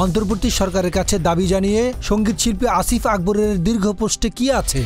অন্তর্বর্তী সরকারের কাছে দাবি জানিয়ে সঙ্গীত শিল্পী আসিফ আকবরের দীর্ঘ পোস্টে কি আছে?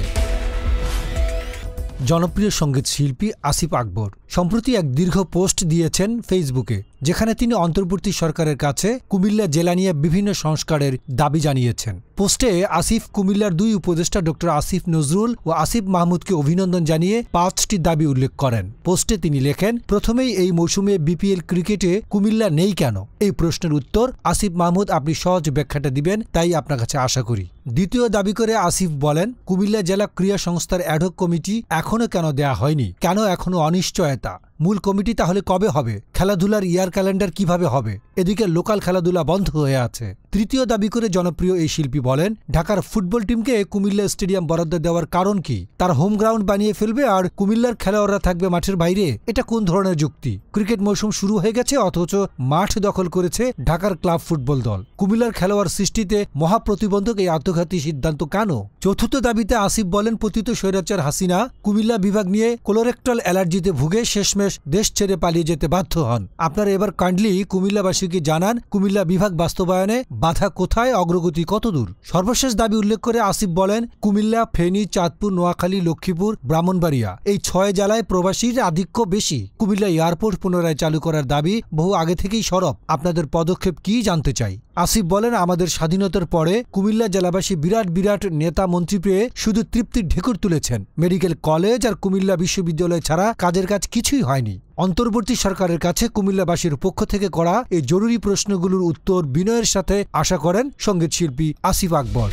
জনপ্রিয় সঙ্গীত শিল্পী আসিফ আকবর সম্প্রতি এক দীর্ঘ পোস্ট দিয়েছেন ফেসবুকে, যেখানে তিনি অন্তর্বর্তী সরকারের কাছে কুমিল্লা জেলা নিয়ে বিভিন্ন সংস্কারের দাবি জানিয়েছেন। পোস্টে আসিফ কুমিল্লার 2 উপদেষ্টা ড আসিফ নজরুল ও আসিফ মাহমুদকে অভিনন্দন জানিয়ে 5টি দাবি উল্লেখ করেন। পোস্টে তিনি লেখেন, প্রথমেই এই মৌসুমে বিপিএল ক্রিকেটে কুমিল্লা নেই কেন? এই প্রশ্নের উত্তর আসিফ মাহমুদ আপনি সহজ ব্যাখ্যাটা দিবেন, তাই আপনার কাছে আশা করি। দ্বিতীয় দাবি করে আসিফ বলেন, কুমিল্লা জেলা ক্রীড়া সংস্থার অ্যাডহক কমিটি এখনও কেন দেয়া হয়নি? কেন এখনও অনিশ্চয়তা? মূল কমিটি তাহলে কবে হবে? খেলাধুলার ইয়ার ক্যালেন্ডার কিভাবে হবে? এদিকে লোকাল খেলাধুলা বন্ধ হয়ে আছে। তৃতীয় দাবি করে জনপ্রিয় এই শিল্পী বলেন, ঢাকার ফুটবল টিমকে কুমিল্লা স্টেডিয়াম বরাদ্দ দেওয়ার কারণ কি? তার হোম গ্রাউন্ড বানিয়ে ফেলবে আর কুমিল্লার খেলোয়াড়রা থাকবে মাঠের বাইরে? এটা কোন ধরনের যুক্তি? ক্রিকেট মৌসুম শুরু হয়ে গেছে, অথচ মাঠ দখল করেছে ঢাকার ক্লাব ফুটবল দল। কুমিল্লার খেলোয়াড় সৃষ্টিতে মহাপ্রতিবন্ধক এই আত্মঘাতী সিদ্ধান্ত কেন? চতুর্থ দাবিতে আসিফ বলেন, পতিত স্বৈরাচার হাসিনা কুমিল্লা বিভাগ নিয়ে কোলোরেক্টাল অ্যালার্জিতে ভুগে শেষমেশ দেশ ছেড়ে পালিয়ে যেতে বাধ্য হন। আপনারা এবার কাইন্ডলি কুমিল্লাবাসীকে জানান, কুমিল্লা বিভাগ বাস্তবায়নে বাধা কোথায়, অগ্রগতি কতদূর? সর্বশেষ দাবি উল্লেখ করে আসিফ বলেন, কুমিল্লা, ফেনী, চাঁদপুর, নোয়াখালী, লক্ষ্মীপুর, ব্রাহ্মণবাড়িয়া এই 6 জেলায় প্রবাসীর আধিক্য বেশি। কুমিল্লা এয়ারপোর্ট পুনরায় চালু করার দাবি বহু আগে থেকেই সরব। আপনাদের পদক্ষেপ কি জানতে চাই। আসিফ বলেন, আমাদের স্বাধীনতার পরে কুমিল্লা জেলাবাসী বিরাট বিরাট নেতা মন্ত্রী পেয়ে শুধু তৃপ্তির ঢেকুর তুলেছেন। মেডিকেল কলেজ আর কুমিল্লা বিশ্ববিদ্যালয় ছাড়া কাজের কাজ কিছুই হয়নি। অন্তর্বর্তী সরকারের কাছে কুমিল্লাবাসীর পক্ষ থেকে করা এই জরুরি প্রশ্নগুলোর উত্তর বিনয়ের সাথে আশা করেন সঙ্গীত শিল্পী আসিফ আকবর।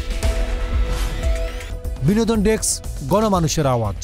বিনোদন ডেস্ক, গণমানুষের আওয়াজ।